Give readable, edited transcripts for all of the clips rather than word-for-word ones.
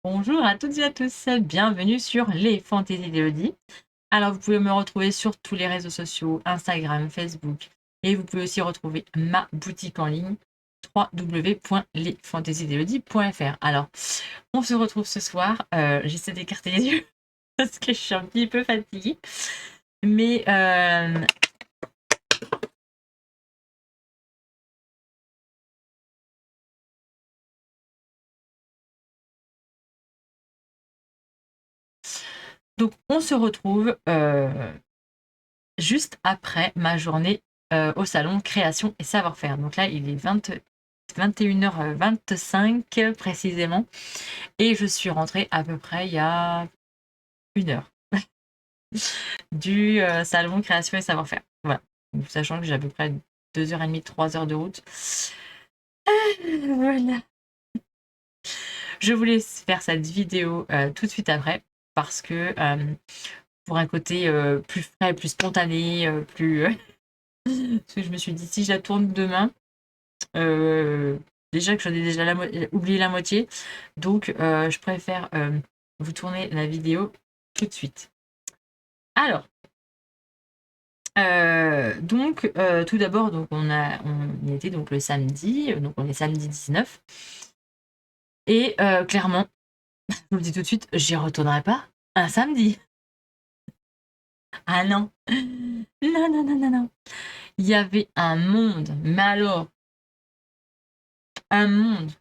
Bonjour à toutes et à tous, bienvenue sur les Fantaisies d'Élodie. Alors vous pouvez me retrouver sur tous les réseaux sociaux, Instagram, Facebook, et vous pouvez aussi retrouver ma boutique en ligne www.lesfantaisiesdelodie.fr. Alors on se retrouve ce soir, j'essaie d'écarter les yeux parce que je suis un petit peu fatiguée, mais donc on se retrouve juste après ma journée au salon création et savoir-faire. Donc là il est 21h25 précisément et je suis rentrée à peu près il y a 1 heure du salon création et savoir-faire. Voilà. Donc, sachant que j'ai à peu près 2h30, 3 heures de route. Voilà. Je voulais faire cette vidéo tout de suite après parce que pour un côté plus frais, plus spontané, plus... parce que je me suis dit, si je la tourne demain, déjà que j'en ai déjà oublié la moitié, donc je préfère vous tourner la vidéo tout de suite. Alors, donc tout d'abord, donc on y était donc le samedi, donc on est samedi 19, et clairement, je vous le dis tout de suite, j'y retournerai pas un samedi. Ah non, non, non, non, non, non. Il y avait un monde, mais alors, un monde.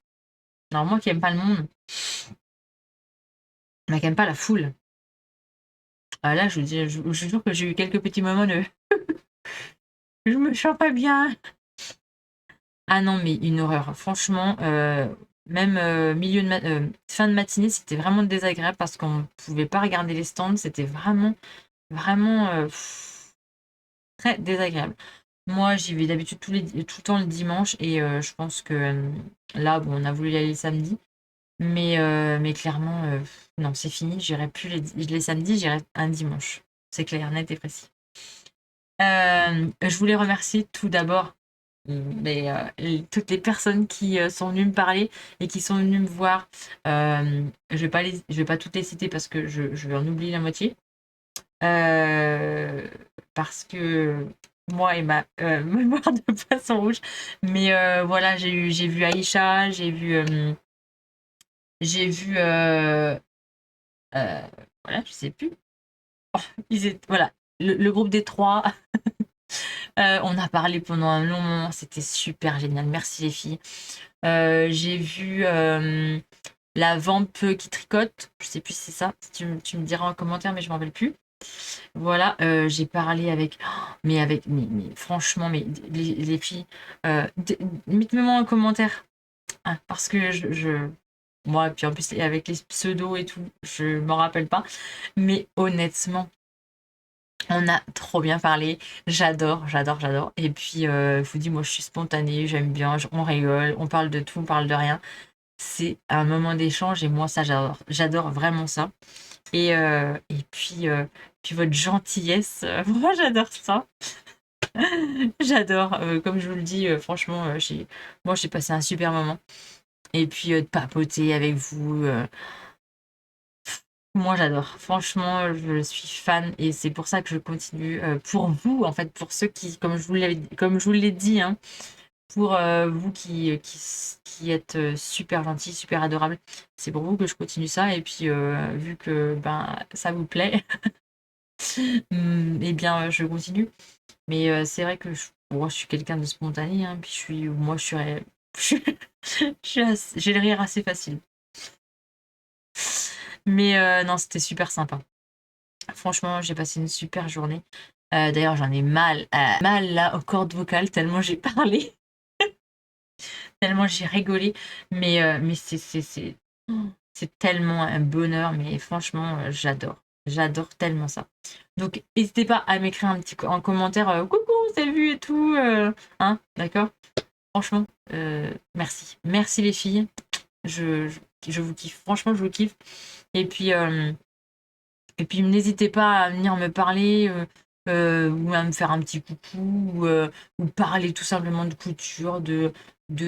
Alors moi qui aime pas le monde, mais qui aime pas la foule. Là, je vous dis, je vous jure que j'ai eu quelques petits moments de je me sens pas bien. Ah non, mais une horreur. Franchement, même fin de matinée, c'était vraiment désagréable parce qu'on ne pouvait pas regarder les stands. C'était vraiment, vraiment très désagréable. Moi, j'y vais d'habitude tout le temps le dimanche et je pense que là, bon, on a voulu y aller le samedi. Mais clairement, non, c'est fini. J'irai plus les samedis, j'irai un dimanche. C'est clair, net et précis. Je voulais remercier tout d'abord toutes les personnes qui sont venues me parler et qui sont venues me voir. Je vais pas toutes les citer parce que je vais en oublier la moitié. Parce que moi et ma mémoire de poisson rouge. Mais voilà, j'ai vu Aïcha, j'ai vu voilà, je sais plus. Voilà, le groupe des trois. On a parlé pendant un long moment, c'était super génial. Merci les filles. J'ai vu la vampe qui tricote. Je sais plus si c'est ça. Tu me diras en commentaire, mais je m'en rappelle plus. Voilà, j'ai parlé avec, mais franchement, mais les filles, mettez-moi en commentaire, hein, parce que moi, puis en plus avec les pseudos et tout, je m'en rappelle pas. Mais honnêtement, on a trop bien parlé. J'adore, j'adore, j'adore. Et puis, je vous dis, moi, je suis spontanée, j'aime bien, on rigole, on parle de tout, on parle de rien. C'est un moment d'échange et moi, ça, j'adore. J'adore vraiment ça. Et puis votre gentillesse, moi, j'adore ça. J'adore. Comme je vous le dis, franchement, moi, j'ai passé un super moment. Et puis, de papoter avec vous. Moi, j'adore. Franchement, je suis fan et c'est pour ça que je continue. Pour vous, en fait, pour ceux qui, comme je vous l'ai dit, hein, pour vous qui êtes super gentils, super adorables, c'est pour vous que je continue ça. Et puis, vu que ben, ça vous plaît, eh bien, je continue. Mais c'est vrai que moi, je suis quelqu'un de spontané, hein, puis moi, j'ai le rire assez facile. Mais non, c'était super sympa. Franchement, j'ai passé une super journée. D'ailleurs, j'en ai mal là aux cordes vocales tellement j'ai parlé, tellement j'ai rigolé. Mais c'est tellement un bonheur. Mais franchement, j'adore. J'adore tellement ça. Donc, n'hésitez pas à m'écrire en commentaire coucou, c'est vu et tout. Hein, d'accord? Franchement, merci. Merci les filles. Je vous kiffe. Franchement, je vous kiffe. Et puis, n'hésitez pas à venir me parler ou à me faire un petit coucou ou parler tout simplement de couture, de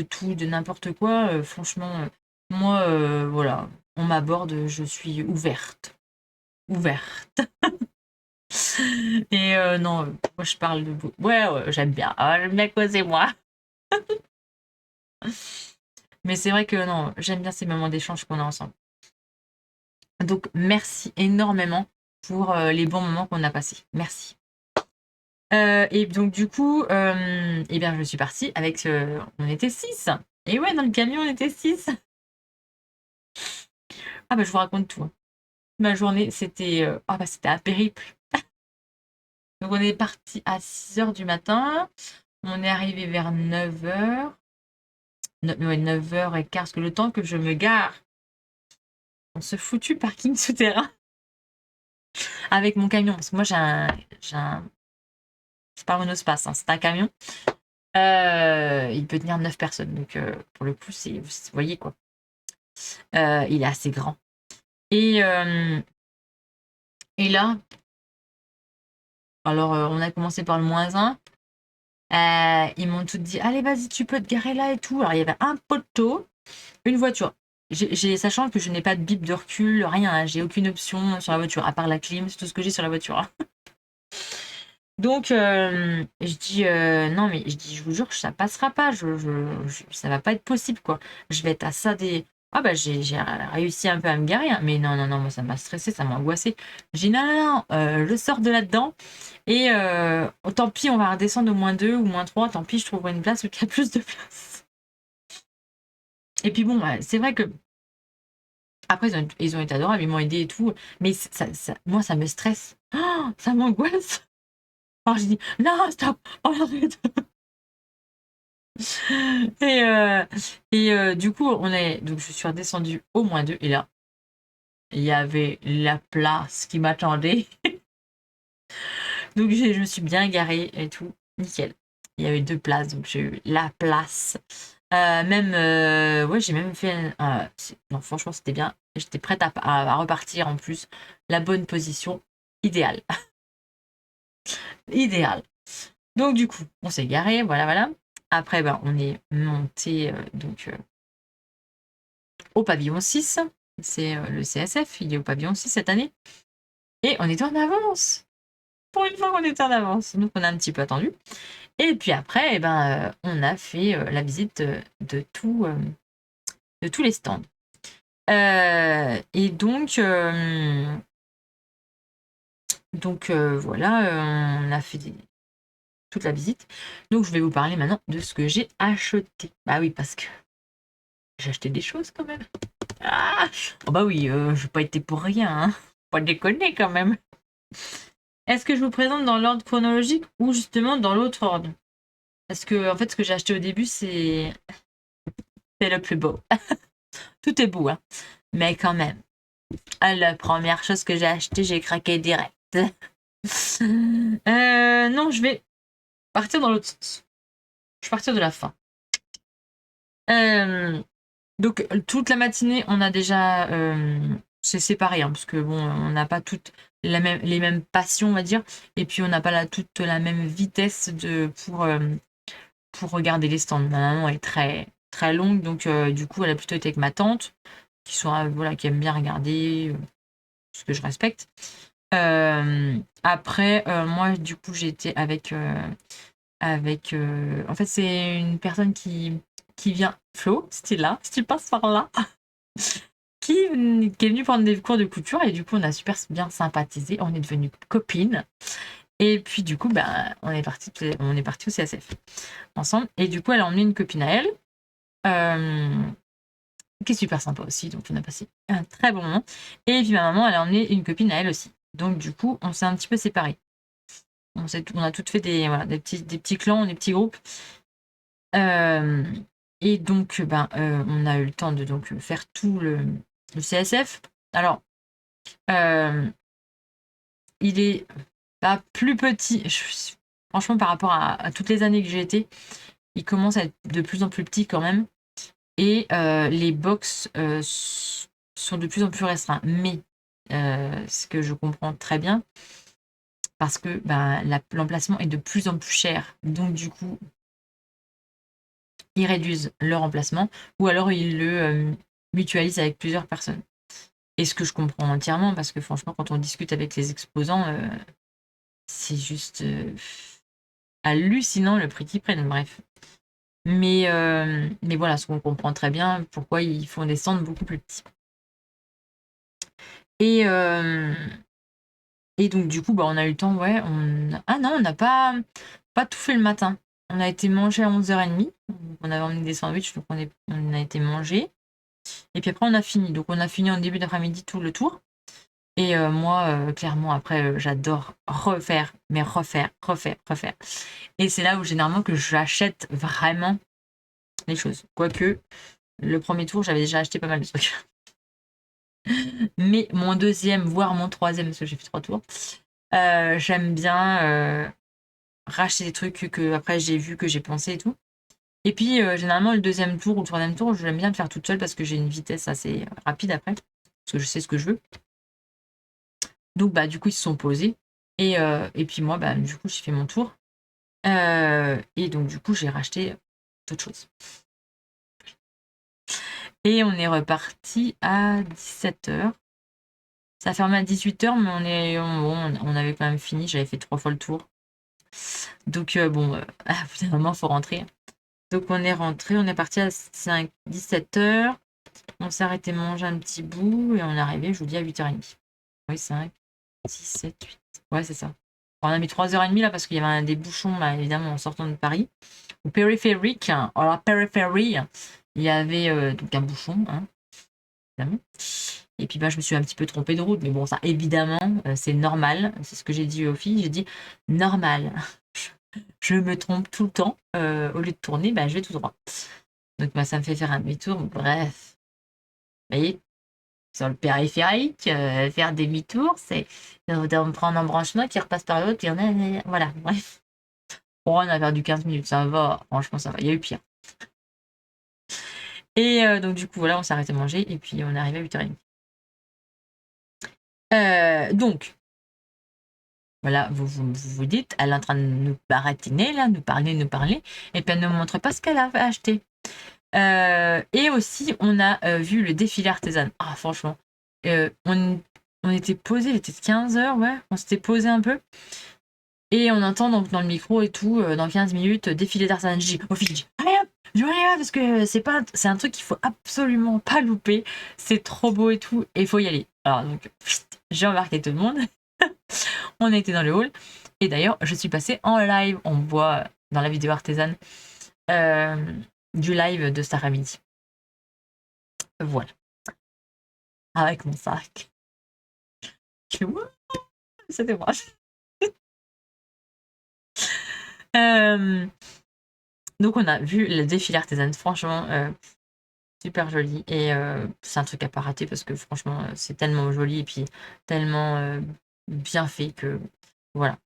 tout, de n'importe quoi. Franchement, moi, voilà. on m'aborde, je suis ouverte. Ouverte. Et non, moi je parle de... Ouais, j'aime bien. Ah, j'aime bien causer, moi. Mais c'est vrai que non, j'aime bien ces moments d'échange qu'on a ensemble. Donc, merci énormément pour les bons moments qu'on a passés. Merci. Et donc, du coup, eh bien, je suis partie avec... on était 6. Et ouais, dans le camion, on était 6. Ah bah, je vous raconte tout. Ma journée, c'était c'était un périple. Donc, on est parti à 6h du matin. On est arrivé vers 9h. 9h15, parce que le temps que je me gare dans ce foutu parking souterrain avec mon camion, parce que moi, c'est pas un monospace, hein, c'est un camion. Il peut tenir 9 personnes. Donc, pour le coup, vous voyez quoi. Il est assez grand. Et là, alors, on a commencé par le -1. Ils m'ont tout dit, allez, vas-y, tu peux te garer là et tout. Alors, il y avait un poteau, une voiture. Sachant que je n'ai pas de bip de recul, rien, hein, j'ai aucune option sur la voiture, à part la clim, c'est tout ce que j'ai sur la voiture. Hein. Donc, je dis, non, mais je vous jure que ça passera pas, ça va pas être possible, quoi. Je vais être à ça des... Ah bah, j'ai réussi un peu à me garer, hein, mais non, moi, ça m'a stressé, ça m'a angoissé. J'ai dit, non, je sors de là-dedans, et tant pis, on va redescendre au -2 ou -3, tant pis, je trouverai une place où il y a plus de place. Et puis bon, c'est vrai que après, ils ont été adorables, ils m'ont aidé et tout, mais moi, ça me stresse. Oh, ça m'angoisse. Alors, je dis, non, stop, on arrête. Et du coup, donc je suis redescendue au -2, et là, il y avait la place qui m'attendait. Donc, je me suis bien garée et tout, nickel. Il y avait 2 places, donc j'ai eu la place. Ouais, j'ai même fait... non, franchement, c'était bien. J'étais prête à repartir en plus. La bonne position, idéale. Idéal. Donc, du coup, on s'est garé, voilà. Après, on est monté au pavillon 6. C'est le CSF, il est au pavillon 6 cette année. Et on était en avance. Pour une fois qu'on était en avance. Donc, on a un petit peu attendu. Et puis après, on a fait la visite de tous les stands. Et donc voilà, on a fait toute la visite. Donc, je vais vous parler maintenant de ce que j'ai acheté. Bah oui, parce que j'ai acheté des choses quand même. Ah oh bah oui, je n'ai pas été pour rien. Hein. Pas déconner quand même. Est-ce que je vous présente dans l'ordre chronologique ou justement dans l'autre ordre? Parce que en fait, ce que j'ai acheté au début, c'est le plus beau. Tout est beau, hein. Mais quand même. La première chose que j'ai acheté, j'ai craqué direct. Non, je vais partir dans l'autre sens. Je vais partir de la fin. Donc, toute la matinée, on a déjà... c'est séparé, hein, parce que bon, on n'a pas toutes les mêmes passions, on va dire. Et puis, on n'a pas toute la même vitesse pour regarder les stands. Ma maman est très, très longue, donc du coup, elle a plutôt été avec ma tante, qui aime bien regarder, ce que je respecte. Après, moi, du coup, j'ai été avec... en fait, c'est une personne qui vient, Flo, style là, style passe par là, qui est venue prendre des cours de couture, et du coup, on a super bien sympathisé, on est devenues copines. Et puis, du coup, on est parti au CSF ensemble. Et du coup, elle a emmené une copine à elle, qui est super sympa aussi. Donc, on a passé un très bon moment. Et puis, ma maman, elle a emmené une copine à elle aussi. Donc, du coup, on s'est un petit peu séparés. On a toutes fait des petits clans, des petits groupes. Et donc, on a eu le temps de faire tout le CSF. Alors, il est pas plus petit. Franchement, par rapport à toutes les années que j'ai été, il commence à être de plus en plus petit quand même. Et les box sont de plus en plus restreints. Mais ce que je comprends très bien, parce que l'emplacement est de plus en plus cher. Donc, du coup, ils réduisent leur emplacement ou alors ils le mutualisent avec plusieurs personnes. Et ce que je comprends entièrement, parce que franchement, quand on discute avec les exposants, c'est juste hallucinant le prix qu'ils prennent, bref. Mais voilà, ce qu'on comprend très bien, pourquoi ils font des stands beaucoup plus petits. Et donc, du coup, bah, on a eu le temps, ouais. Ah non, on n'a pas tout fait le matin. On a été manger à 11h30. On avait emmené des sandwichs, donc on a été manger. Et puis après, on a fini. Donc, on a fini en début d'après-midi tout le tour. Et moi, clairement, après, j'adore refaire, mais refaire. Et c'est là où généralement que j'achète vraiment les choses. Quoique, le premier tour, j'avais déjà acheté pas mal de trucs. Mais mon deuxième, voire mon troisième, parce que j'ai fait 3 tours, j'aime bien racheter des trucs que après j'ai vu, que j'ai pensé et tout. Et puis, généralement, le deuxième tour ou le troisième tour, j'aime bien le faire toute seule parce que j'ai une vitesse assez rapide après, parce que je sais ce que je veux. Donc, bah, du coup, ils se sont posés. Et puis moi, bah, du coup, j'ai fait mon tour. Et donc, du coup, j'ai racheté d'autres choses. Et on est reparti à 17h. Ça a fermé à 18h, mais on avait quand même fini. J'avais fait 3 fois le tour. Donc, bon, à bout d'un moment, il faut rentrer. Donc, on est rentré. On est parti à 17h. On s'est arrêté manger un petit bout et on est arrivé, je vous dis, à 8h30. Oui, 5, 6, 7, 8. Ouais, c'est ça. On a mis 3h30 là parce qu'il y avait des bouchons, là, évidemment, en sortant de Paris. Au périphérique, alors périphérie, il y avait donc un bouchon, hein, évidemment. Et puis bah, je me suis un petit peu trompée de route, mais bon, ça, évidemment, c'est normal. C'est ce que j'ai dit aux filles. J'ai dit normal. Je me trompe tout le temps. Au lieu de tourner, bah, je vais tout droit. Donc bah, ça me fait faire un demi-tour. Bref. Vous voyez, sur le périphérique, faire demi-tour, c'est de prendre un branchement qui repasse par l'autre, puis voilà, bref. Bon, on a perdu 15 minutes, ça va, franchement, ça va, il y a eu pire. Et donc, du coup, voilà, on s'est arrêté de manger, et puis on est arrivé à 8h30. Donc, voilà, vous dites, elle est en train de nous baratiner, là, nous parler, et puis elle ne nous montre pas ce qu'elle a acheté. Et aussi, on a vu le défilé artisan. Ah, franchement, on était posé, il était 15h, ouais, on s'était posé un peu. Et on entend donc dans le micro et tout, dans 15 minutes, défilé d'artisan. Je dis aux filles, allez hop, je regarde parce que c'est un truc qu'il faut absolument pas louper. C'est trop beau et tout, et il faut y aller. Alors donc, j'ai embarqué tout le monde. On était dans le hall. Et d'ailleurs, je suis passée en live. On voit dans la vidéo artisane du live de cet après-midi. Voilà. Avec mon sac. Je fais, wow, c'était moi. Donc on a vu le défilé artisan, franchement super joli, et c'est un truc à pas rater parce que franchement c'est tellement joli et puis tellement bien fait que voilà.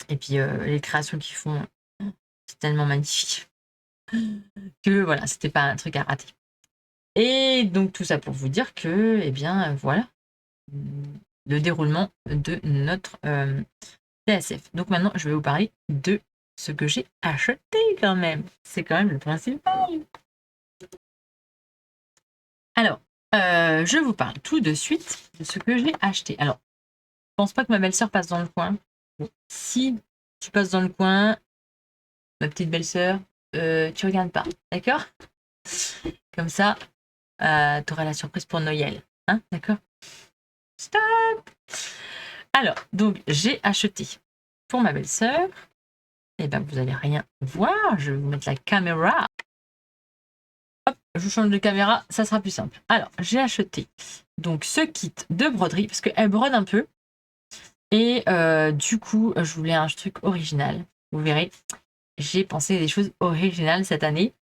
Et puis les créations qu'ils font, c'est tellement magnifique que voilà, c'était pas un truc à rater. Et donc tout ça pour vous dire que, eh bien voilà, le déroulement de notre TSF. Donc maintenant je vais vous parler de ce que j'ai acheté quand même. C'est quand même le principal. Alors, je vous parle tout de suite de ce que j'ai acheté. Alors, je pense pas que ma belle-sœur passe dans le coin. Bon, si tu passes dans le coin, ma petite belle-sœur, tu regardes pas, d'accord? Comme ça, tu auras la surprise pour Noël. Hein, d'accord? Stop! Alors, donc, j'ai acheté pour ma belle-sœur. Eh ben, vous allez rien voir. Je vais vous mettre la caméra. Hop, je change de caméra, ça sera plus simple. Alors, j'ai acheté donc ce kit de broderie parce qu'elle brode un peu. Et du coup, je voulais un truc original. Vous verrez, j'ai pensé des choses originales cette année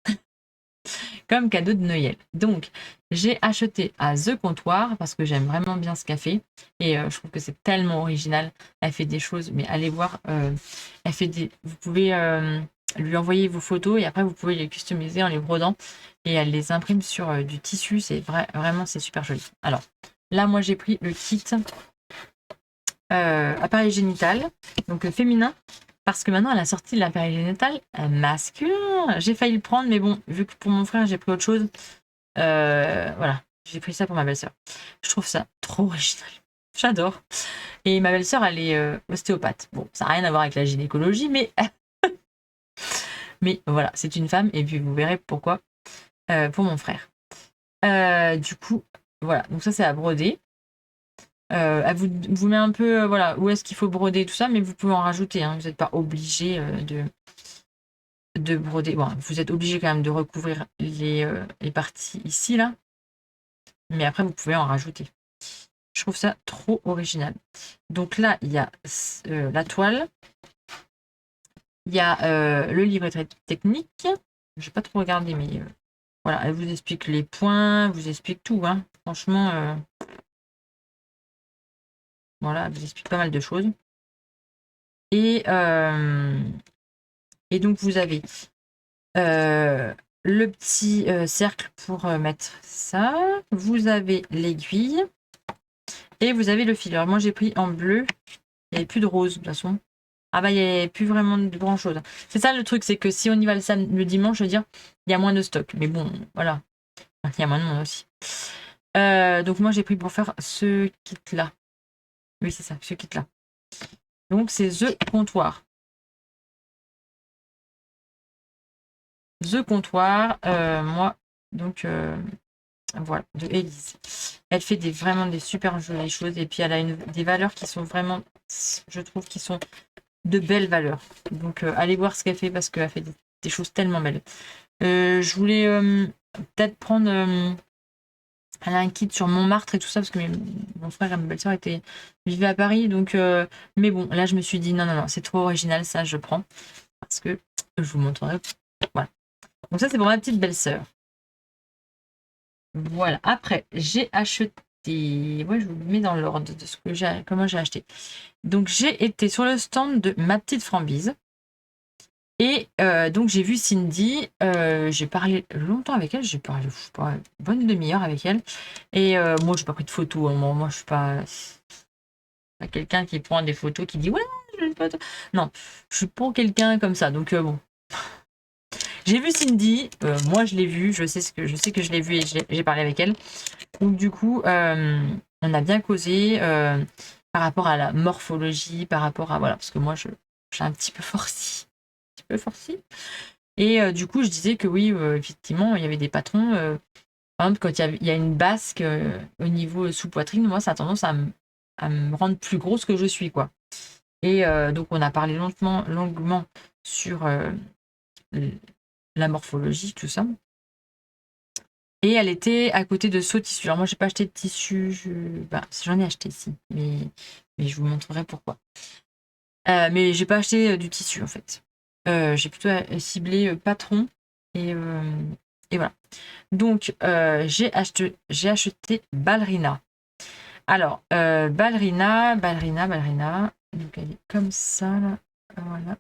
comme cadeau de Noël. Donc, j'ai acheté à The Comptoir parce que j'aime vraiment bien ce qu'elle fait. Et je trouve que c'est tellement original. Elle fait des choses, mais allez voir, elle fait des. Vous pouvez lui envoyer vos photos et après vous pouvez les customiser en les brodant et elle les imprime sur du tissu. C'est vraiment c'est super joli. Alors là, moi j'ai pris le kit appareil génital, donc féminin, parce que maintenant elle a sorti l'appareil génital masculin. J'ai failli le prendre, mais bon, vu que pour mon frère j'ai pris autre chose, voilà, J'ai pris ça pour ma belle-sœur. Je trouve ça trop original. J'adore. Et ma belle-sœur, elle est ostéopathe. Bon, ça n'a rien à voir avec la gynécologie, mais, mais voilà, c'est une femme. Et puis vous verrez pourquoi pour mon frère. Du coup, voilà. Donc ça, c'est à broder. Elle vous met un peu, voilà, où est-ce qu'il faut broder, tout ça, mais vous pouvez en rajouter. Hein, vous n'êtes pas obligé de broder. Bon, vous êtes obligé quand même de recouvrir les parties ici, là. Mais après, vous pouvez en rajouter. Je trouve ça trop original. Donc là, il y a la toile. Il y a le livret technique. Je n'ai pas trop regardé, mais voilà, elle vous explique les points, vous explique tout. Hein. Franchement, voilà, elle vous explique pas mal de choses. Et donc, vous avez le petit cercle pour mettre ça. Vous avez l'aiguille. Et vous avez le fil. Alors, moi, j'ai pris en bleu. Il n'y avait plus de rose, de toute façon. Ah bah, il n'y avait plus vraiment de grand-chose. C'est ça le truc, c'est que si on y va le dimanche, je veux dire, il y a moins de stock. Mais bon, voilà. Il y a moins de monde aussi. Donc, moi, j'ai pris pour faire ce kit-là. Oui, c'est ça, ce kit-là. Donc, c'est The Comptoir. The Comptoir, moi, donc, voilà, de Élise. Elle fait vraiment des super jolies choses. Et puis, elle a des valeurs qui sont vraiment, je trouve, qui sont de belles valeurs. Donc, allez voir ce qu'elle fait parce qu'elle fait des choses tellement belles. Je voulais peut-être prendre... elle a un kit sur Montmartre et tout ça parce que mon frère et ma belle-sœur vivaient à Paris. Donc, mais bon, là, je me suis dit non, c'est trop original, ça, je prends. Parce que je vous montrerai. Voilà. Donc, ça, c'est pour ma petite belle-sœur. Voilà. Après, j'ai acheté. Ouais, je vous le mets dans l'ordre de ce que comment j'ai acheté. Donc, j'ai été sur le stand de ma petite Frambise. Et donc, j'ai vu Cindy. J'ai parlé longtemps avec elle. J'ai parlé, je sais pas, une bonne demi-heure avec elle. Et moi, je n'ai pas pris de photos. Hein. Moi, je suis pas quelqu'un qui prend des photos, qui dit ouais, je une photo. Non, je suis pas quelqu'un comme ça. Donc, bon. J'ai vu Cindy. Moi, je l'ai vue. Je sais que je l'ai vue et j'ai parlé avec elle. Donc, du coup, on a bien causé par rapport à la morphologie, par rapport à. Voilà, parce que moi, je suis un petit peu forci. Et du coup, je disais que oui, effectivement, il y avait des patrons. Par exemple, quand il y a une basque au niveau sous-poitrine, moi, ça a tendance à me rendre plus grosse que je suis, quoi. Et donc, on a parlé longuement sur la morphologie, tout ça. Et elle était à côté de Saut Tissu. Alors, moi, j'ai pas acheté de tissu. J'en ai acheté, si. Mais je vous montrerai pourquoi. Mais j'ai pas acheté du tissu, en fait. J'ai plutôt ciblé patron. Et voilà. Donc, j'ai acheté Ballerina. Alors, Ballerina. Donc, elle est comme ça, là. Voilà.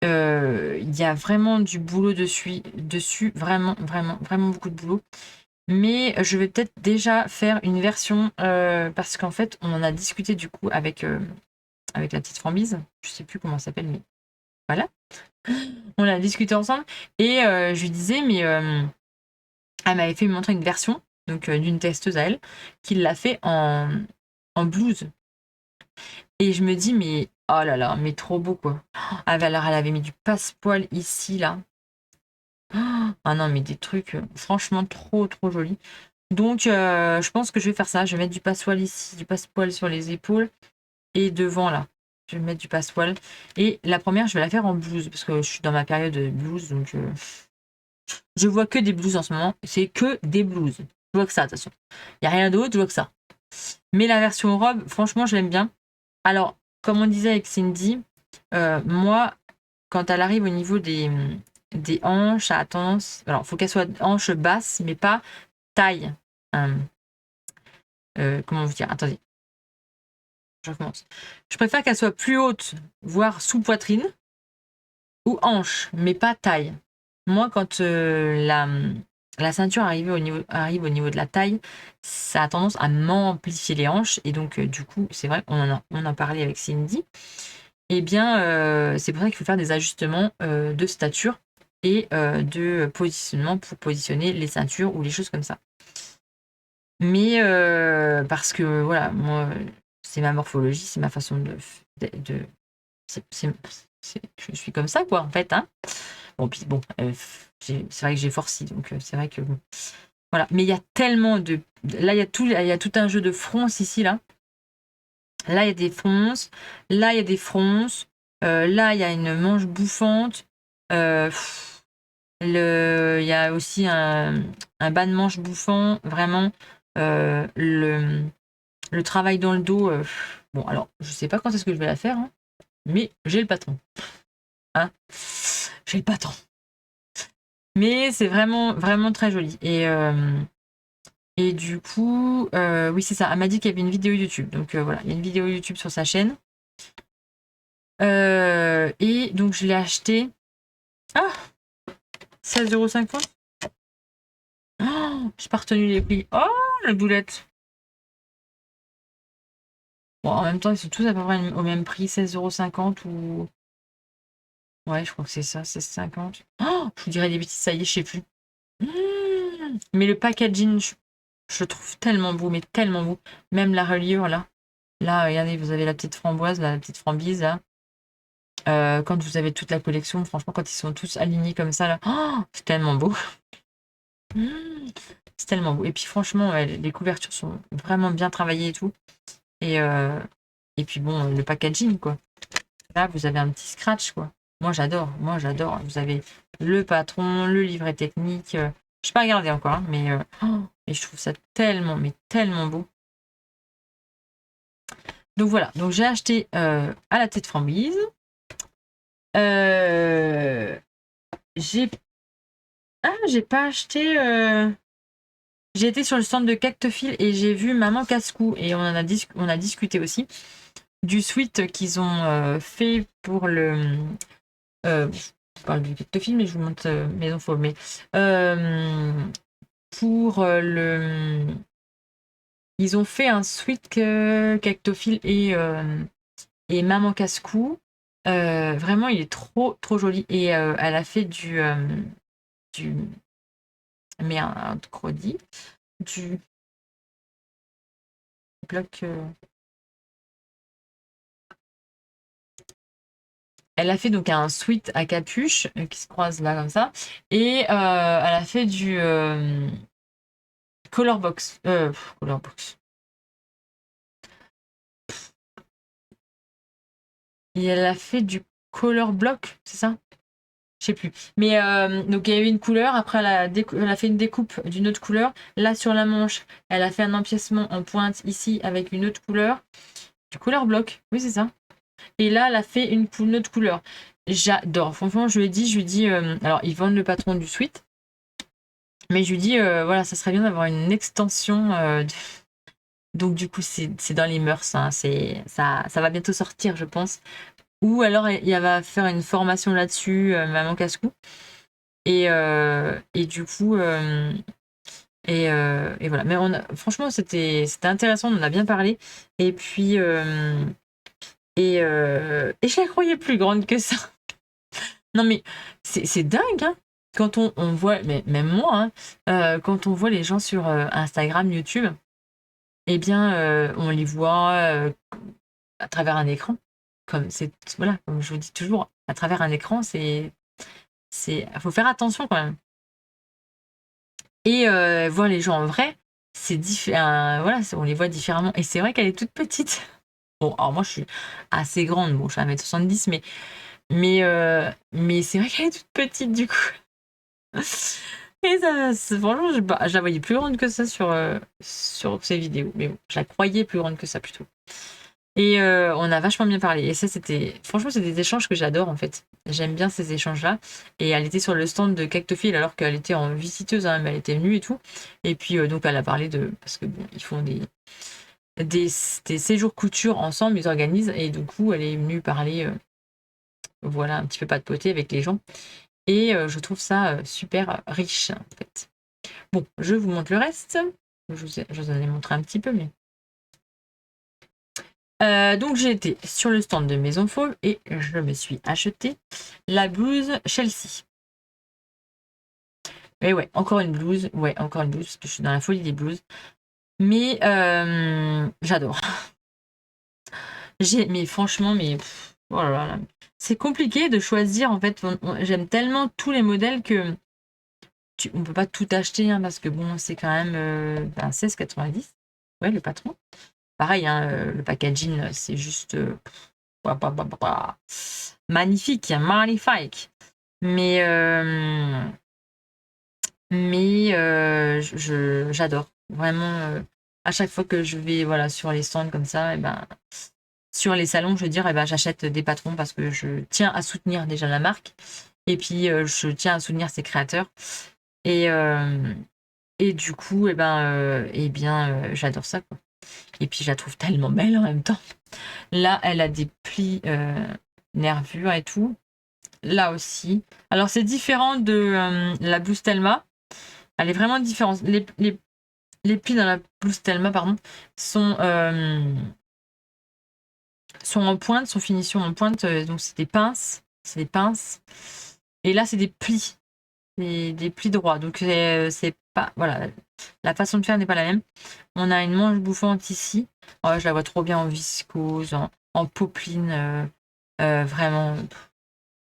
Il y a vraiment du boulot dessus. Vraiment beaucoup de boulot. Mais je vais peut-être déjà faire une version parce qu'en fait, on en a discuté du coup avec la petite Frambise. Je sais plus comment elle s'appelle, mais voilà. On a discuté ensemble et je lui disais, mais elle m'avait fait montrer une version donc d'une testeuse à elle qui l'a fait en blouse. Et je me dis, mais oh là là, mais trop beau quoi. Alors elle avait mis du passepoil ici, là. Ah non, mais des trucs franchement trop jolis. Donc je pense que je vais faire ça. Je vais mettre du passepoil ici, du passepoil sur les épaules et devant là. Je vais mettre du passepoil. Et la première, je vais la faire en blouse parce que je suis dans ma période de blouse. Donc je vois que des blouses en ce moment. C'est que des blouses. Je vois que ça, de toute façon. Il n'y a rien d'autre, je vois que ça. Mais la version robe, franchement, je l'aime bien. Alors, comme on disait avec Cindy, moi, quand elle arrive au niveau des hanches, elle a tendance. Alors, il faut qu'elle soit hanche basse, mais pas taille. Comment vous dire? Attendez. Je recommence. Je préfère qu'elle soit plus haute, voire sous poitrine, ou hanche, mais pas taille. Moi, quand la ceinture arrive au niveau de la taille, ça a tendance à m'amplifier les hanches. Et donc, du coup, c'est vrai, on en parlait avec Cindy. Eh bien, c'est pour ça qu'il faut faire des ajustements de stature et de positionnement pour positionner les ceintures ou les choses comme ça. Mais parce que voilà, moi, c'est ma morphologie, c'est ma façon de je suis comme ça, quoi, en fait, hein. Bon, puis bon, c'est vrai que j'ai forci, donc c'est vrai que bon, voilà. Mais il y a tellement de... Là, il y a tout un jeu de fronces ici, là. Là, il y a des fronces. Là, il y a des fronces. Là, il y a une manche bouffante. Il y a aussi un bas de manche bouffant. Vraiment, le travail dans le dos. Bon, alors, je sais pas quand est-ce que je vais la faire, hein, mais j'ai le patron. Hein, j'ai le patron. Mais c'est vraiment, vraiment très joli. Et du coup, oui, c'est ça. Elle m'a dit qu'il y avait une vidéo YouTube. Donc voilà, il y a une vidéo YouTube sur sa chaîne. Et donc, je l'ai acheté. Ah, 16,50 €. Oh, j'ai pas retenu les prix. Oh, la boulette. Bon, en même temps, ils sont tous à peu près au même prix, 16,50 € ou... Ouais, je crois que c'est ça, 16,50 €. Oh, je vous dirais des bêtises, ça y est, je sais plus. Mais le packaging, je trouve tellement beau, mais tellement beau. Même la reliure, là. Là, regardez, vous avez la petite framboise, là, la petite framboise, là. Quand vous avez toute la collection, franchement, quand ils sont tous alignés comme ça, là, oh, c'est tellement beau. C'est tellement beau. Et puis franchement, ouais, les couvertures sont vraiment bien travaillées et tout. Et puis bon, le packaging, quoi. Là, vous avez un petit scratch, quoi. Moi, j'adore. Moi, j'adore. Vous avez le patron, le livret technique. Je n'ai pas regardé encore, hein, mais et je trouve ça tellement, mais tellement beau. Donc voilà. Donc j'ai acheté à la tête framboise. J'ai pas acheté. J'ai été sur le stand de Cactophile et j'ai vu Maman Casse-Cou et on a discuté aussi du sweat qu'ils ont fait pour le. Je parle du Cactophile, mais je vous montre Maison Fauve. Mais pour le. Ils ont fait un sweat Cactophile et Maman Casse-Cou. Vraiment, il est trop, trop joli. Et elle a fait du mercredi, du bloc. Elle a fait donc un sweat à capuche qui se croise là comme ça. Et elle a fait du color box. Color box. Et elle a fait du color block, c'est ça? Je sais plus. Mais donc il y avait une couleur, après elle a fait une découpe d'une autre couleur. Là sur la manche, elle a fait un empiècement en pointe ici avec une autre couleur. Du color block, oui c'est ça. Et là elle a fait une autre couleur. J'adore. Franchement, je lui ai dit, alors ils vendent le patron du sweat, mais je lui dis voilà, ça serait bien d'avoir une extension. Donc du coup c'est dans les mœurs, hein. Ça va bientôt sortir, je pense. Ou alors il va faire une formation là-dessus, Maman Casse-Cou. Et du coup, et voilà. Mais franchement, c'était intéressant, on en a bien parlé. Et puis, et je la croyais plus grande que ça. Non, mais c'est dingue, hein. Quand on voit, mais même moi, hein, quand on voit les gens sur Instagram, YouTube, eh bien, on les voit à travers un écran. Voilà, comme je vous dis toujours, à travers un écran, faut faire attention quand même. Et voir les gens en vrai, c'est différent. Voilà, on les voit différemment. Et c'est vrai qu'elle est toute petite. Bon, alors moi, je suis assez grande. Bon, je suis 1,70 m, mais c'est vrai qu'elle est toute petite du coup. Et ça, franchement, je la voyais plus grande que ça sur ces vidéos. Mais bon, je la croyais plus grande que ça plutôt. Et on a vachement bien parlé. Et ça, franchement, c'est des échanges que j'adore en fait. J'aime bien ces échanges-là. Et elle était sur le stand de Cactophile alors qu'elle était en visiteuse, hein, mais elle était venue et tout. Et puis donc elle a parlé parce que bon, ils font des séjours couture ensemble, ils organisent. Et du coup, elle est venue parler, voilà, un petit peu papoter avec les gens. Et je trouve ça super riche en fait. Bon, je vous montre le reste. Je vous en ai montré un petit peu, mais. Donc j'ai été sur le stand de Maison Fauve et je me suis acheté la blouse Chelsea. Et ouais, encore une blouse. Ouais, encore une blouse, parce que je suis dans la folie des blouses. Mais j'adore. Mais franchement, oh là là, c'est compliqué de choisir. En fait, j'aime tellement tous les modèles que on peut pas tout acheter, hein, parce que bon, c'est quand même 16,90. Ouais, le patron. Pareil, hein, le packaging, c'est juste magnifique, magnifique. Mais j'adore vraiment. À chaque fois que je vais voilà sur les stands comme ça, et ben sur les salons, je veux dire, j'achète des patrons parce que je tiens à soutenir déjà la marque et puis je tiens à soutenir ses créateurs et du coup j'adore ça quoi. Et puis je la trouve tellement belle en même temps. Là, elle a des plis nervures et tout. Là aussi. Alors c'est différent de la blouse Telma. Elle est vraiment différente. Les plis dans la blouse Telma, pardon, sont en pointe, sont finition en pointe, donc c'est des pinces. C'est des pinces. Et là, c'est des plis. Des plis droits. Donc c'est pas. Voilà. La façon de faire n'est pas la même. On a une manche bouffante ici. Oh, je la vois trop bien en viscose, en popeline. Vraiment.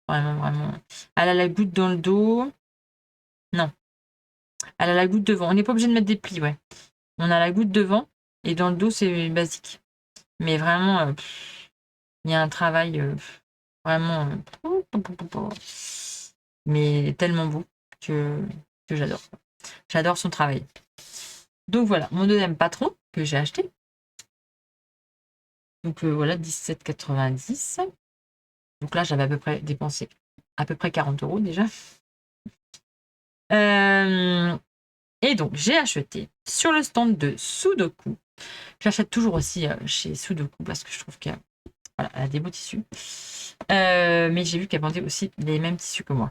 Vraiment, vraiment. Elle a la goutte dans le dos. Non. Elle a la goutte devant. On n'est pas obligé de mettre des plis, ouais. On a la goutte devant. Et dans le dos, c'est basique. Mais vraiment, il y a un travail vraiment. Mais tellement beau que j'adore. J'adore son travail. Donc voilà, mon deuxième patron que j'ai acheté. Donc voilà, 17,90. Donc là, j'avais à peu près dépensé à peu près 40 € déjà. Et donc, j'ai acheté sur le stand de Sudoku. J'achète toujours aussi chez Sudoku parce que je trouve qu'elle a des beaux tissus. Mais j'ai vu qu'elle vendait aussi les mêmes tissus que moi.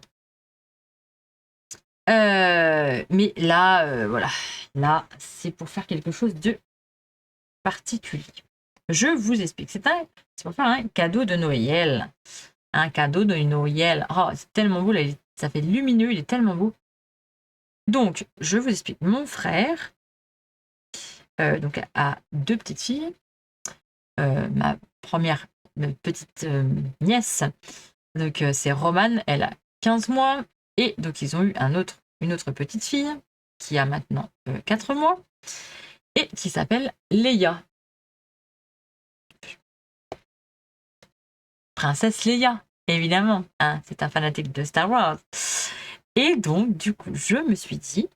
Mais là, voilà. Là, c'est pour faire quelque chose de particulier. Je vous explique. C'est pour faire un cadeau de Noël. Un cadeau de Noël. Oh, c'est tellement beau. Là, ça fait lumineux. Il est tellement beau. Donc, je vous explique. Mon frère donc, a 2 petites filles. Ma première petite nièce, donc c'est Romane. Elle a 15 mois. Et donc, ils ont eu une autre petite fille qui a maintenant 4 mois et qui s'appelle Leia. Princesse Leia, évidemment. Hein, c'est un fanatique de Star Wars. Et donc, du coup, je me suis dit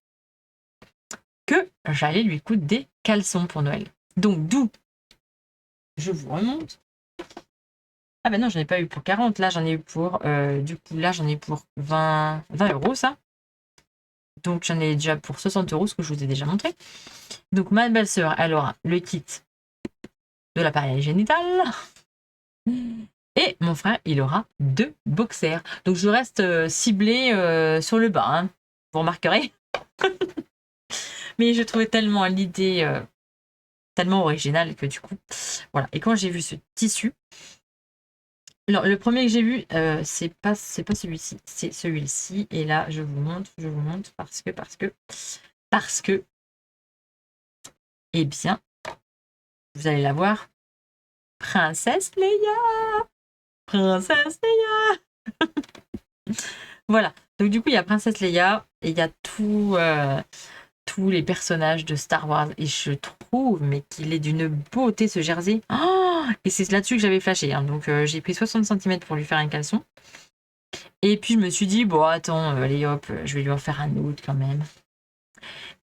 que j'allais lui coudre des caleçons pour Noël. Donc, d'où je vous remonte. Ah ben non, j'en ai pas eu pour 40. Là, j'en ai eu pour... du coup, là, j'en ai pour 20 €, ça. Donc, j'en ai déjà pour 60 €, ce que je vous ai déjà montré. Donc, ma belle-sœur, elle aura le kit de l'appareil génital. Et mon frère, il aura 2 boxers. Donc, je reste ciblée sur le bas. Hein. Vous remarquerez. Mais je trouvais tellement l'idée tellement originale que du coup, voilà. Et quand j'ai vu ce tissu, alors le premier que j'ai vu, c'est pas celui-ci, c'est celui-ci. Et là, je vous montre parce que, eh bien, vous allez la voir, Princesse Leia, Princesse Leia. Voilà. Donc du coup, il y a Princesse Leia et il y a tous les personnages de Star Wars. Et je trouve mais qu'il est d'une beauté ce jersey. Oh, et c'est là-dessus que j'avais flashé. Hein. Donc j'ai pris 60 cm pour lui faire un caleçon. Et puis je me suis dit, bon attends, allez hop, je vais lui en faire un autre quand même.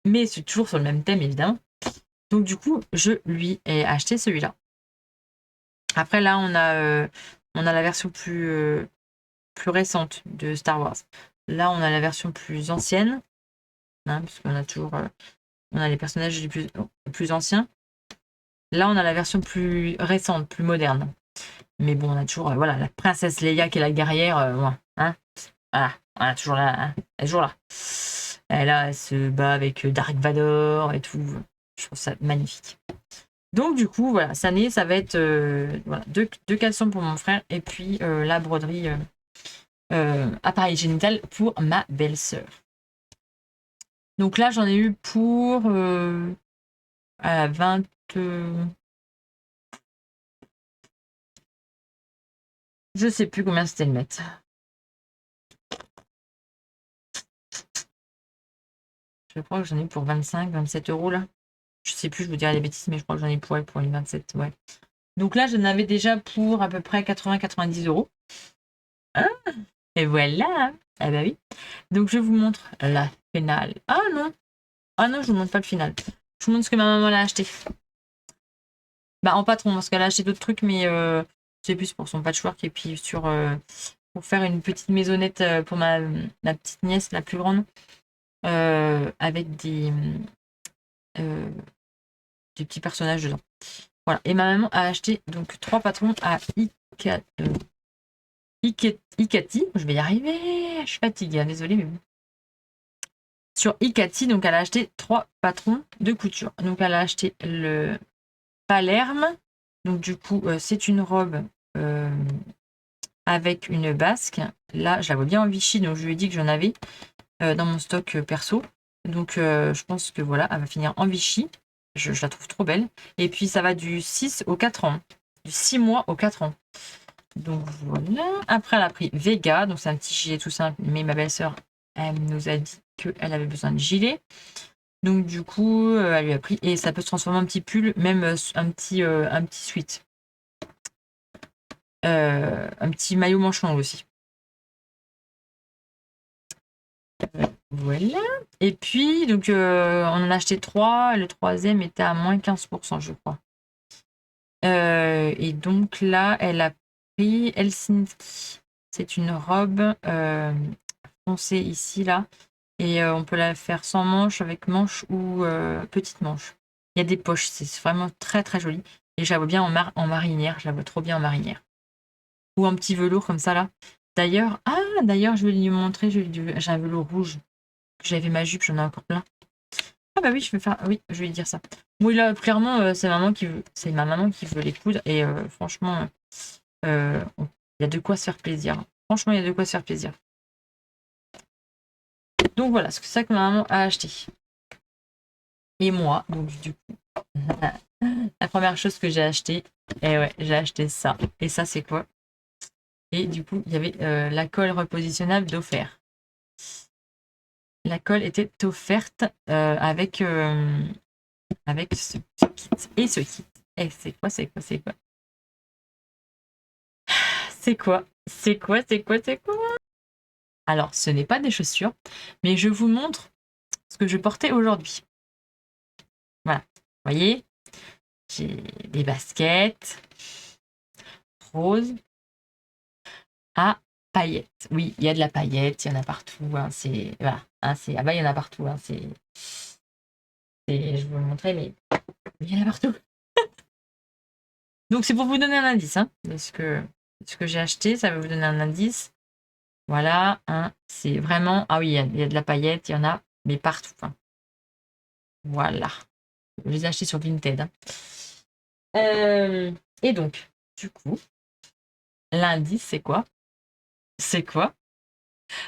Mais c'est toujours sur le même thème évidemment. Donc du coup, je lui ai acheté celui-là. Après là, on a la version plus récente de Star Wars. Là, on a la version plus ancienne. Hein, parce qu'on a toujours... on a les personnages les plus anciens. Là, on a la version plus récente, plus moderne. Mais bon, on a toujours voilà, la princesse Leia qui est la guerrière. Hein, voilà, on a toujours là. Hein, elle est toujours là. Elle se bat avec Dark Vador et tout. Je trouve ça magnifique. Donc, du coup, voilà, cette année, ça va être voilà, deux caleçons pour mon frère et puis la broderie appareil génital pour ma belle-sœur. Donc là, j'en ai eu pour à 20. Je sais plus combien c'était le mètre. Je crois que j'en ai eu pour 25, 27 euros là. Je sais plus, je vous dirai des bêtises, mais je crois que j'en ai pour une 27, ouais. Donc là, j'en avais déjà pour à peu près 80-90 euros. Hein, et voilà. Ah bah oui. Donc je vous montre la finale. Ah non. Ah non, je vous montre pas le final. Je vous montre ce que ma maman l'a acheté. Bah en patron, parce qu'elle a acheté d'autres trucs, mais c'est plus pour son patchwork et puis pour faire une petite maisonnette pour ma petite nièce, la plus grande, avec euh, des petits personnages dedans. Voilà. Et ma maman a acheté donc 3 patrons à Ikati. Je vais y arriver. Je suis fatiguée, hein, désolée, mais bon. Sur Ikati, donc elle a acheté 3 patrons de couture. Donc elle a acheté le Palerme. Donc du coup, c'est une robe avec une basque. Là, je la vois bien en Vichy, donc je lui ai dit que j'en avais dans mon stock perso. Donc je pense que voilà, elle va finir en Vichy. Je la trouve trop belle. Et puis ça va du 6 au 4 ans. Du 6 mois au 4 ans. Donc voilà. Après, elle a pris Vega. Donc c'est un petit gilet tout simple. Mais ma belle-sœur, elle nous a dit qu'elle avait besoin de gilet. Donc du coup, elle lui a pris. Et ça peut se transformer en petit pull, même un petit sweat. Un petit maillot manche longue aussi. Voilà. Et puis, donc, on en a acheté 3. Le troisième était à moins 15%, je crois. Et donc là, elle a pris Helsinki. C'est une robe foncée ici, là. Et on peut la faire sans manche, avec manche ou petite manche. Il y a des poches, c'est vraiment très très joli. Et je la vois bien en marinière, je la vois trop bien en marinière. Ou en petit velours comme ça, là. D'ailleurs, je vais lui montrer, j'ai un velours rouge. J'avais ma jupe, j'en ai encore plein. Ah bah oui, oui, je vais lui dire ça. Oui, là, clairement, c'est ma maman qui veut les coudre. Et franchement, il y a de quoi se faire plaisir. Franchement, il y a de quoi se faire plaisir. Donc voilà, c'est ça que ma maman a acheté. Et moi, donc du coup, la première chose que j'ai acheté, et ouais, j'ai acheté ça. Et ça, c'est quoi? Et du coup, il y avait la colle repositionnable d'offert. La colle était offerte avec ce kit. Et ce kit. Et c'est quoi? C'est quoi? Alors, ce n'est pas des chaussures, mais je vous montre ce que je portais aujourd'hui. Voilà. Vous voyez, j'ai des baskets roses à paillettes. Oui, il y a de la paillette, il y en a partout. Hein, voilà, hein, ah bah, il y en a partout. Hein, je vais vous le montrer, mais il y en a partout. Donc, c'est pour vous donner un indice. Hein, de ce que j'ai acheté, ça va vous donner un indice. Voilà, hein, c'est vraiment... Ah oui, il y a de la paillette, il y en a, mais partout. Hein. Voilà. Je les ai achetés sur Vinted. Hein. Et donc, du coup, l'indice, c'est quoi? C'est quoi?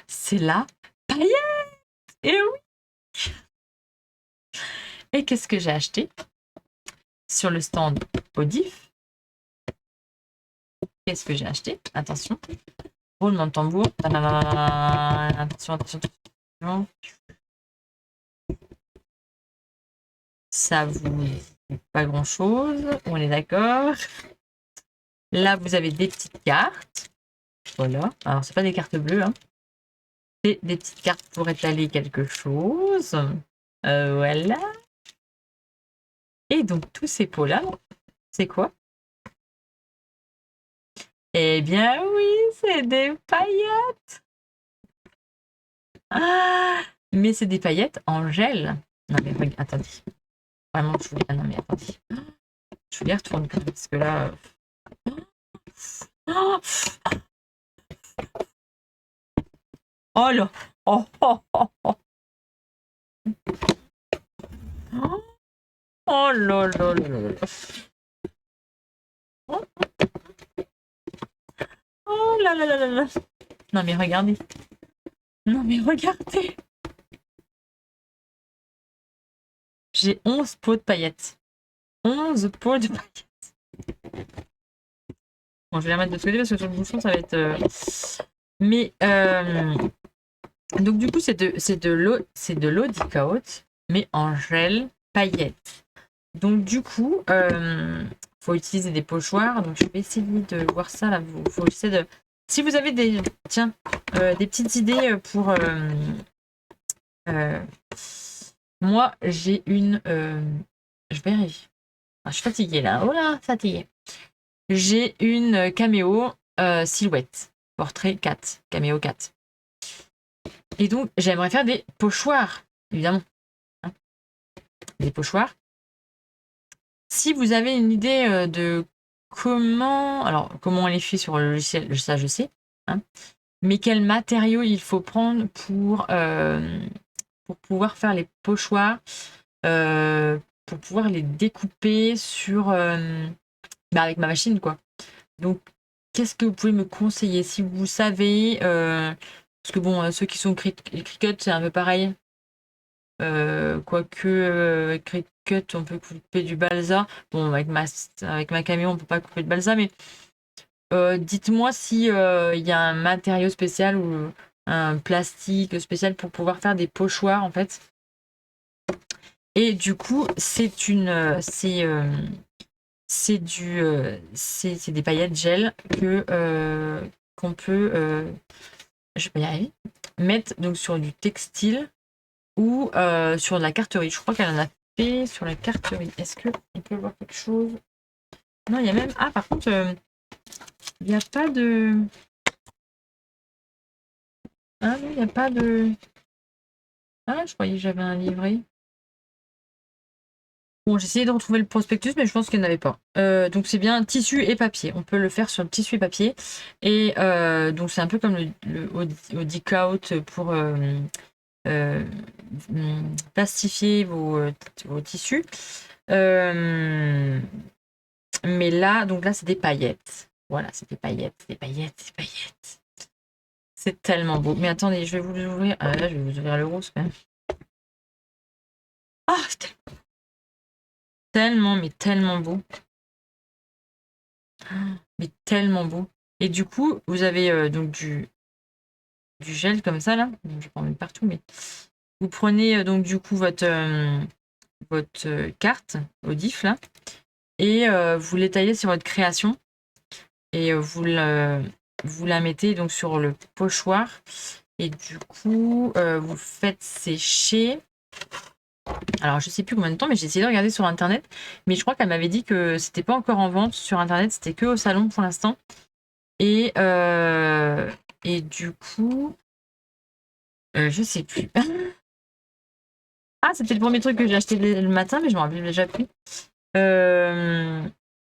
C'est la paillette! Et oui! Et qu'est-ce que j'ai acheté? Sur le stand Odif. Qu'est-ce que j'ai acheté? Attention. Roulement de tambour. Attention. Ça vous dit pas grand-chose. On est d'accord. Là, vous avez des petites cartes. Voilà. Alors, c'est pas des cartes bleues. Hein. C'est des petites cartes pour étaler quelque chose. Voilà. Et donc, tous ces pots-là, c'est quoi? Eh bien oui, c'est des paillettes. Ah, mais c'est des paillettes en gel. Non mais attendez. Vraiment, je vous... Ah non mais attendez. Je vous les retourne quand même parce que là... Oh là. Oh, oh, oh, oh. Oh là là là là. Oh là là là là là. Non mais regardez. Non mais regardez. J'ai 11 pots de paillettes. 11 pots de paillettes. Bon, je vais les remettre de ce côté parce que sur le bouchon, ça va être... Mais, donc du coup, c'est de l'eau d'Icaut, mais en gel paillettes. Donc du coup, faut utiliser des pochoirs. Donc je vais essayer de voir ça là. Faut essayer de... Si vous avez des petites idées pour... moi, j'ai une... je vérifie. Ah, je suis fatiguée là. Oh là, fatiguée. J'ai une caméo silhouette. Portrait 4. Caméo 4. Et donc, j'aimerais faire des pochoirs, évidemment. Hein, des pochoirs. Si vous avez une idée de comment... Alors, comment on les fait sur le logiciel, ça je sais. Hein, mais quels matériaux il faut prendre pour pouvoir faire les pochoirs, pour pouvoir les découper sur... avec ma machine, quoi. Donc, qu'est-ce que vous pouvez me conseiller si vous savez parce que bon, ceux qui sont Cricut, c'est un peu pareil. Quoique Cricut, on peut couper du balsa. Bon, avec ma camion, on peut pas couper de balsa, mais dites-moi si il y a un matériau spécial ou un plastique spécial pour pouvoir faire des pochoirs, en fait. Et du coup, c'est des paillettes gel qu'on peut, je vais y arriver, mettre donc sur du textile ou sur de la carterie. Je crois qu'elle en a fait sur la carterie. Est-ce qu'on peut voir quelque chose? Non, il y a même... Ah, par contre, il n'y a pas de... Ah non, il n'y a pas de... Ah, je croyais que j'avais un livret. Bon, j'ai essayé de retrouver le prospectus, mais je pense qu'il n'y en avait pas. Donc c'est bien tissu et papier. On peut le faire sur le tissu et papier. Et donc c'est un peu comme le Audi Cloud pour plastifier vos tissus. Mais là, donc là, c'est des paillettes. Voilà, c'est des paillettes, des paillettes, des paillettes. C'est tellement beau. Mais attendez, je vais vous ouvrir. Ah là, je vais vous ouvrir le rose quand même. Ah, c'est tellement, mais tellement beau. Mais tellement beau. Et du coup, vous avez donc du gel comme ça là. Je vais pas en mettre partout, mais vous prenez donc du coup votre carte au diff là et vous l'étalez sur votre création et vous la mettez donc sur le pochoir et du coup vous faites sécher. Alors je sais plus combien de temps, mais j'ai essayé de regarder sur internet, mais je crois qu'elle m'avait dit que c'était pas encore en vente sur internet, c'était que au salon pour l'instant. Et du coup, je sais plus. Ah, c'était le premier truc que j'ai acheté le matin, mais je m'en rappelle déjà plus.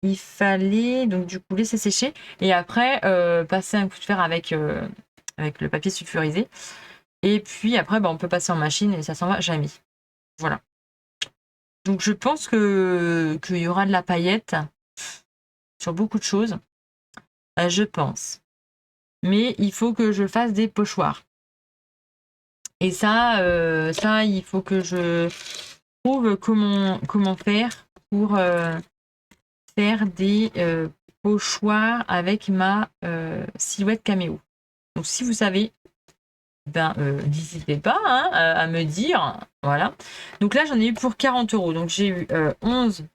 Il fallait donc du coup laisser sécher et après passer un coup de fer avec le papier sulfurisé. Et puis après, on peut passer en machine et ça s'en va jamais. Voilà. Donc je pense qu'il y aura de la paillette sur beaucoup de choses. Je pense. Mais il faut que je fasse des pochoirs. Et ça, il faut que je trouve comment faire pour faire des pochoirs avec ma silhouette caméo. Donc si vous savez, n'hésitez pas à me dire. Voilà. Donc là, j'en ai eu pour 40 €. Donc j'ai eu 11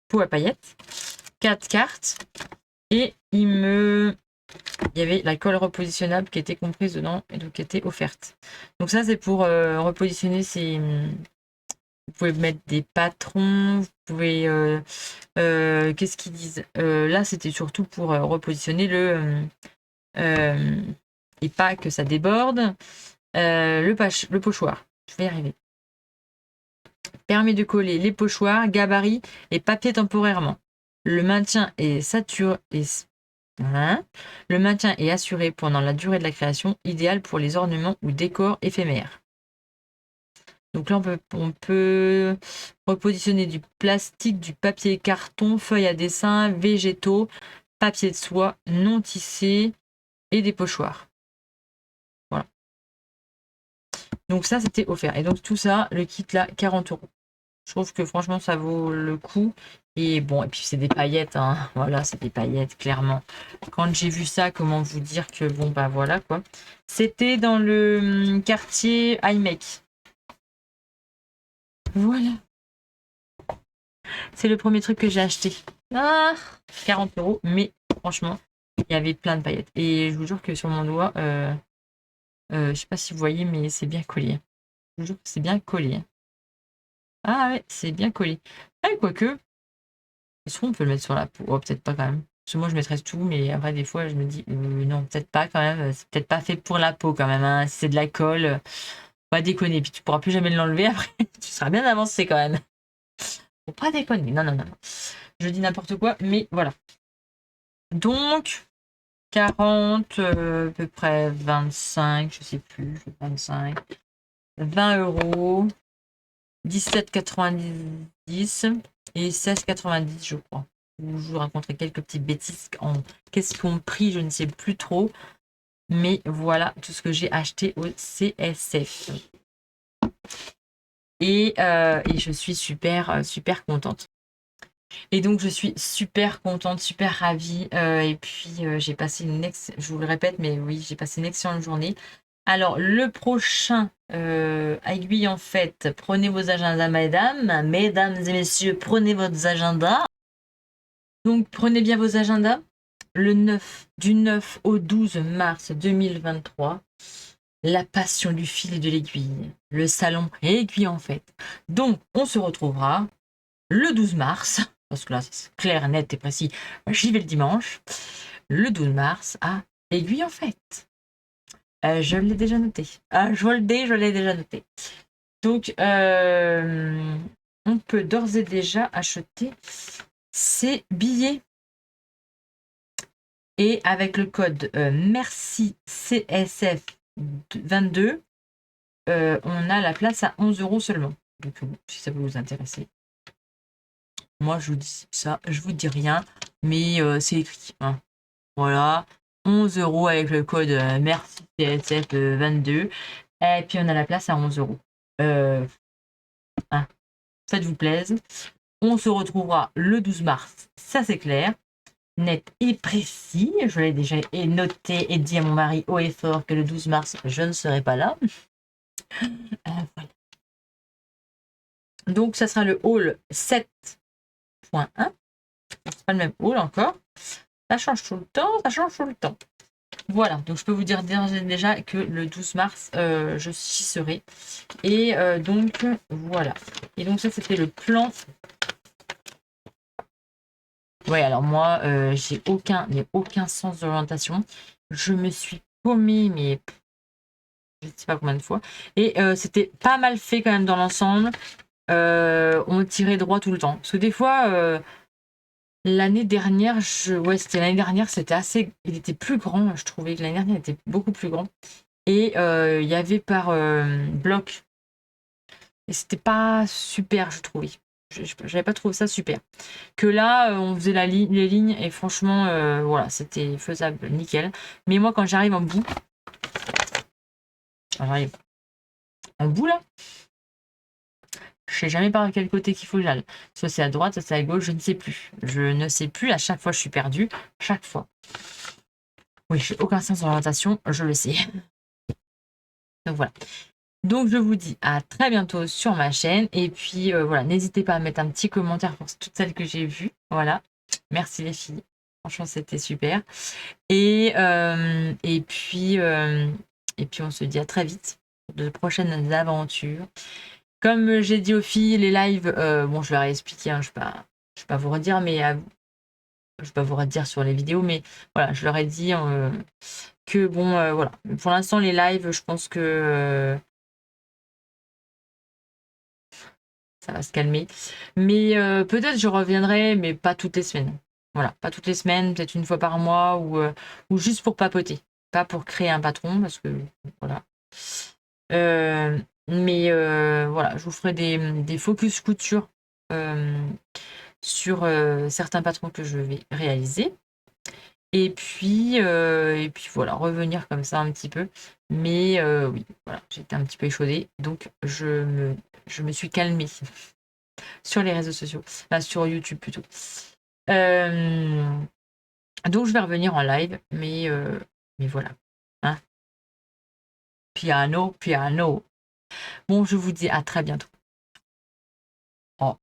pots à paillettes, 4 cartes, et il y avait la colle repositionnable qui était comprise dedans et donc qui était offerte. Donc ça, c'est pour repositionner ces... Vous pouvez mettre des patrons, vous pouvez... qu'est-ce qu'ils disent là, c'était surtout pour repositionner et pas que ça déborde, le pochoir. Je vais y arriver. Permet de coller les pochoirs, gabarits et papiers temporairement. Le maintien est saturé... Le maintien est assuré pendant la durée de la création, idéal pour les ornements ou décors éphémères. Donc là, on peut repositionner du plastique, du papier carton, feuilles à dessin, végétaux, papier de soie, non tissé et des pochoirs. Voilà. Donc ça, c'était offert. Et donc tout ça, le kit là, 40 euros. Je trouve que franchement, ça vaut le coup. Et bon, et puis c'est des paillettes, hein. Voilà, c'est des paillettes, clairement. Quand j'ai vu ça, comment vous dire que bon, bah voilà quoi. C'était dans le quartier iMake. Voilà. C'est le premier truc que j'ai acheté. Ah, 40 euros, mais franchement, il y avait plein de paillettes. Et je vous jure que sur mon doigt, je sais pas si vous voyez, mais c'est bien collé. Je vous jure que c'est bien collé. Ah ouais, c'est bien collé. Ah, quoique, est-ce qu'on peut le mettre sur la peau? Oh, peut-être pas quand même. Parce que moi, je mettrais tout, mais après, des fois, je me dis, non, peut-être pas quand même. C'est peut-être pas fait pour la peau quand même, hein. Si c'est de la colle, pas déconner. Puis tu pourras plus jamais l'enlever après. Tu seras bien avancé quand même. Faut pas déconner. Non, non, non, non. Je dis n'importe quoi, mais voilà. Donc, 40, à peu près 25, je sais plus, 25, 20 euros, 17,90 et 16,90, je crois. Je vous raconterai quelques petites bêtises en question de prix, je ne sais plus trop. Mais voilà tout ce que j'ai acheté au CSF. Et je suis super contente. Et donc, je suis super contente, super ravie. Et puis, j'ai passé je vous le répète, mais oui, j'ai passé une excellente journée. Alors, le prochain aiguille en fait, prenez vos agendas, mesdames. Mesdames et messieurs, prenez vos agendas. Donc, prenez bien vos agendas. Du 9 au 12 mars 2023, la passion du fil et de l'aiguille. Le salon aiguille en fait. Donc, on se retrouvera le 12 mars, parce que là, c'est clair, net et précis. J'y vais le dimanche. Le 12 mars à Aiguille en fait. Je l'ai déjà noté. Je l'ai déjà noté. Donc, on peut d'ores et déjà acheter ces billets. Et avec le code merci CSF 22, on a la place à 11 euros seulement. Donc, si ça peut vous intéresser. Moi, je vous dis ça, je vous dis rien, mais c'est écrit. Hein. Voilà, 11 euros avec le code merci CSF 22. Et puis, on a la place à 11 euros. Hein, faites-vous plaisir. On se retrouvera le 12 mars, ça c'est clair. Net et précis. Je l'ai déjà noté et dit à mon mari haut et fort que le 12 mars, je ne serai pas là. Voilà. Donc, ça sera le hall 7.1. C'est pas le même hall encore. Ça change tout le temps, Voilà, donc je peux vous dire déjà que le 12 mars, je s'y serai. Et donc, voilà. Et donc, ça, c'était le plan. Ouais, alors moi, j'ai aucun sens d'orientation. Je me suis paumée, mais je ne sais pas combien de fois. Et c'était pas mal fait quand même dans l'ensemble. On tirait droit tout le temps. Parce que des fois, l'année dernière, c'était l'année dernière, c'était assez. Il était plus grand, je trouvais que l'année dernière, il était beaucoup plus grand. Et il y avait par bloc. Et c'était pas super, je trouvais. J'avais pas trouvé ça super. Que là, on faisait les lignes et franchement, voilà, c'était faisable, nickel. Mais moi, quand j'arrive en bout, j'arrive en bout là, je sais jamais par quel côté qu'il faut que j'aille. Soit c'est à droite, soit c'est à gauche, je ne sais plus. Je ne sais plus, à chaque fois je suis perdue. Chaque fois. Oui, j'ai aucun sens d'orientation, je le sais. Donc voilà. Donc je vous dis à très bientôt sur ma chaîne. Et puis voilà, n'hésitez pas à mettre un petit commentaire pour toutes celles que j'ai vues. Voilà. Merci les filles. Franchement, c'était super. Et puis on se dit à très vite pour de prochaines aventures. Comme j'ai dit aux filles, les lives, bon, je leur ai expliqué, hein, je ne vais pas vous redire, mais je vais pas vous redire sur les vidéos, mais voilà, je leur ai dit que bon, voilà. Pour l'instant, les lives, je pense que ça va se calmer. Mais peut-être je reviendrai, mais pas toutes les semaines. Voilà, pas toutes les semaines, peut-être une fois par mois ou juste pour papoter. Pas pour créer un patron, parce que voilà. Mais voilà, je vous ferai des focus couture sur certains patrons que je vais réaliser. Et puis voilà, revenir comme ça un petit peu. Mais oui, voilà, j'étais un petit peu échaudée. Donc, je me suis calmée sur les réseaux sociaux. Enfin, sur YouTube plutôt. Donc, je vais revenir en live. Mais voilà. Hein. Piano, piano. Bon, je vous dis à très bientôt.